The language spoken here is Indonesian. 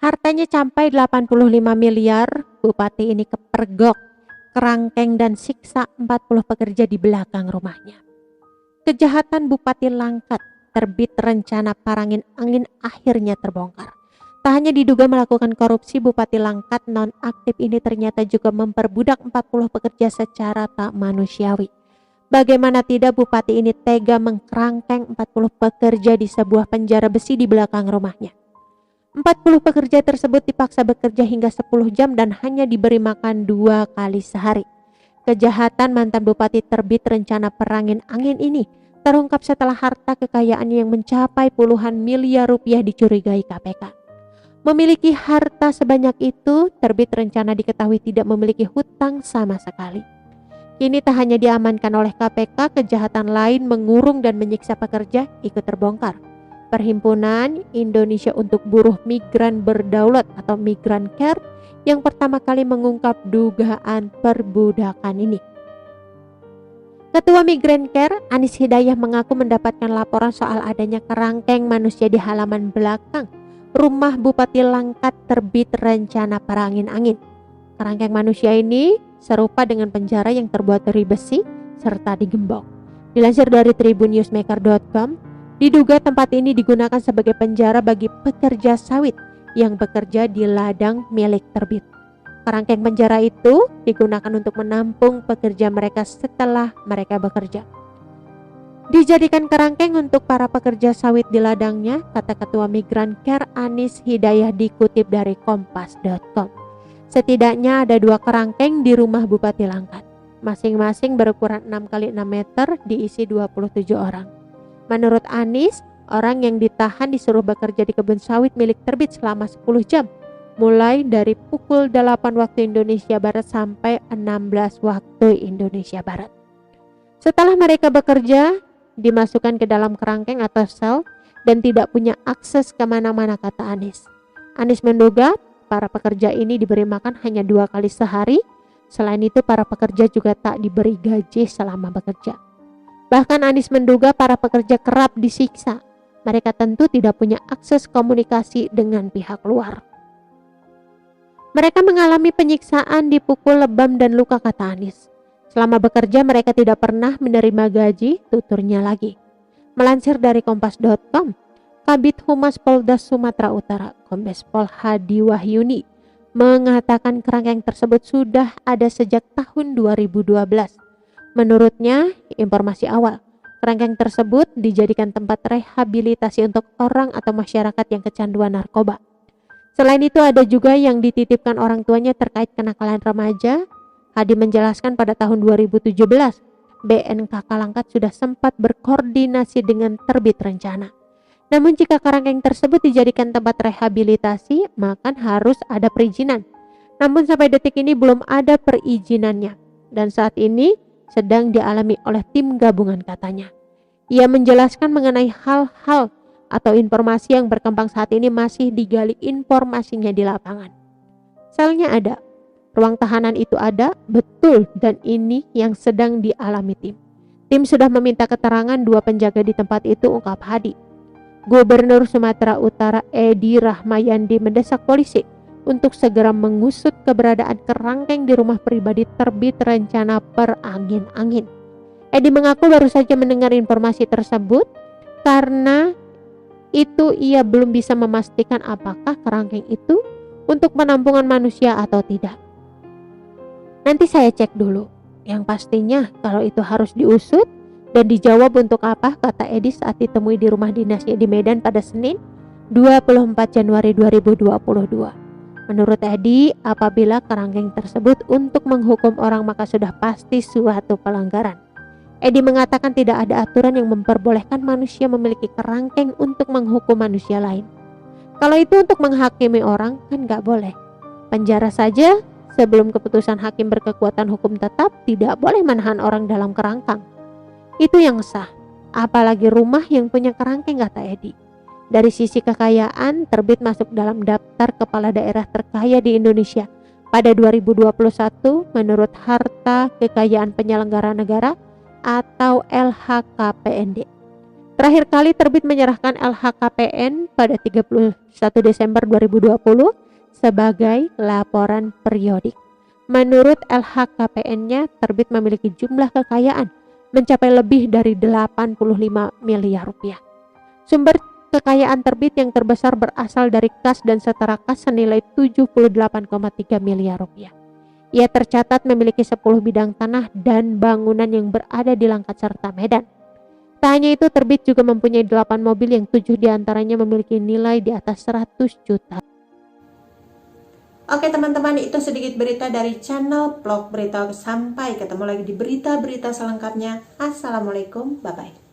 Hartanya sampai 85 miliar, bupati ini kepergok, kerangkeng dan siksa 40 pekerja di belakang rumahnya. Kejahatan Bupati Langkat, terbit rencana parangin angin akhirnya terbongkar. Tak hanya diduga melakukan korupsi, Bupati Langkat nonaktif ini ternyata juga memperbudak 40 pekerja secara tak manusiawi. Bagaimana tidak bupati ini tega mengkerangkeng 40 pekerja di sebuah penjara besi di belakang rumahnya. 40 pekerja tersebut dipaksa bekerja hingga 10 jam dan hanya diberi makan 2 kali sehari. Kejahatan mantan bupati terbit rencana perangin angin ini terungkap setelah harta kekayaannya yang mencapai puluhan miliar rupiah dicurigai KPK. Memiliki harta sebanyak itu, terbit rencana diketahui tidak memiliki hutang sama sekali. Kini tak hanya diamankan oleh KPK, kejahatan lain mengurung dan menyiksa pekerja ikut terbongkar. Perhimpunan Indonesia untuk Buruh Migran Berdaulat atau Migran Care yang pertama kali mengungkap dugaan perbudakan ini. Ketua Migran Care, Anis Hidayah, mengaku mendapatkan laporan soal adanya kerangkeng manusia di halaman belakang rumah Bupati Langkat terbit rencana perangin angin. Kerangkeng manusia ini serupa dengan penjara yang terbuat dari besi serta digembok. Dilansir dari tribunnewsmaker.com, diduga tempat ini digunakan sebagai penjara bagi pekerja sawit yang bekerja di ladang milik terbit. Kerangkeng penjara itu digunakan untuk menampung pekerja mereka setelah mereka bekerja. Dijadikan kerangkeng untuk para pekerja sawit di ladangnya, kata Ketua Migran Care Anis Hidayah dikutip dari kompas.com. Setidaknya ada 2 kerangkeng di rumah Bupati Langkat. Masing-masing berukuran 6 x 6 meter diisi 27 orang. Menurut Anis, orang yang ditahan disuruh bekerja di kebun sawit milik terbit selama 10 jam, mulai dari pukul 8 waktu Indonesia Barat sampai 16 waktu Indonesia Barat. Setelah mereka bekerja, dimasukkan ke dalam kerangkeng atau sel dan tidak punya akses kemana-mana, kata Anis. Anis menduga para pekerja ini diberi makan hanya 2 kali sehari. Selain itu, para pekerja juga tak diberi gaji selama bekerja. Bahkan Anis menduga para pekerja kerap disiksa. Mereka tentu tidak punya akses komunikasi dengan pihak luar. Mereka mengalami penyiksaan, dipukul, lebam, dan luka, kata Anis. Selama bekerja mereka tidak pernah menerima gaji, tuturnya lagi. Melansir dari kompas.com, Kabid Humas Polda Sumatera Utara, Kombes Pol Hadi Wahyuni, mengatakan kerangkeng tersebut sudah ada sejak tahun 2012. Menurutnya, informasi awal, kerangkeng tersebut dijadikan tempat rehabilitasi untuk orang atau masyarakat yang kecanduan narkoba. Selain itu, ada juga yang dititipkan orang tuanya terkait kenakalan remaja. Hadi menjelaskan pada tahun 2017, BNKK Langkat sudah sempat berkoordinasi dengan terbit rencana. Namun jika kerangkeng tersebut dijadikan tempat rehabilitasi, maka harus ada perizinan. Namun sampai detik ini belum ada perizinannya. Dan saat ini sedang dialami oleh tim gabungan, katanya. Ia menjelaskan mengenai hal-hal atau informasi yang berkembang saat ini masih digali informasinya di lapangan. Selnya ada, ruang tahanan itu ada, betul, dan ini yang sedang dialami tim. Tim sudah meminta keterangan 2 penjaga di tempat itu, ungkap Hadi. Gubernur Sumatera Utara Edi Rahmayandi mendesak polisi untuk segera mengusut keberadaan kerangkeng di rumah pribadi terbit rencana perangin angin. Edi mengaku baru saja mendengar informasi tersebut, karena itu ia belum bisa memastikan apakah kerangkeng itu untuk penampungan manusia atau tidak. Nanti saya cek dulu. Yang pastinya kalau itu harus diusut dan dijawab untuk apa, kata Edi saat ditemui di rumah dinasnya di Medan pada Senin 24 Januari 2022. Menurut Edi, apabila kerangkeng tersebut untuk menghukum orang maka sudah pasti suatu pelanggaran. Edi mengatakan tidak ada aturan yang memperbolehkan manusia memiliki kerangkeng untuk menghukum manusia lain. Kalau itu untuk menghakimi orang kan gak boleh. Penjara saja sebelum keputusan hakim berkekuatan hukum tetap tidak boleh menahan orang dalam kerangkang. Itu yang sah, apalagi rumah yang punya kerangkeng, kata Edi. Dari sisi kekayaan, terbit masuk dalam daftar kepala daerah terkaya di Indonesia pada 2021 menurut Harta Kekayaan Penyelenggara Negara atau LHKPND. Terakhir kali terbit menyerahkan LHKPN pada 31 Desember 2020 sebagai laporan periodik. Menurut LHKPN-nya, terbit memiliki jumlah kekayaan mencapai lebih dari 85 miliar rupiah. Sumber kekayaan terbit yang terbesar berasal dari kas dan setara kas senilai 78,3 miliar rupiah. Ia tercatat memiliki 10 bidang tanah dan bangunan yang berada di Langkat serta Medan. Tak hanya itu, terbit juga mempunyai 8 mobil yang 7 diantaranya memiliki nilai di atas 100 juta. Oke teman-teman, itu sedikit berita dari channel Vlog Berita. Sampai ketemu lagi di berita-berita selengkapnya. Assalamualaikum, bye-bye.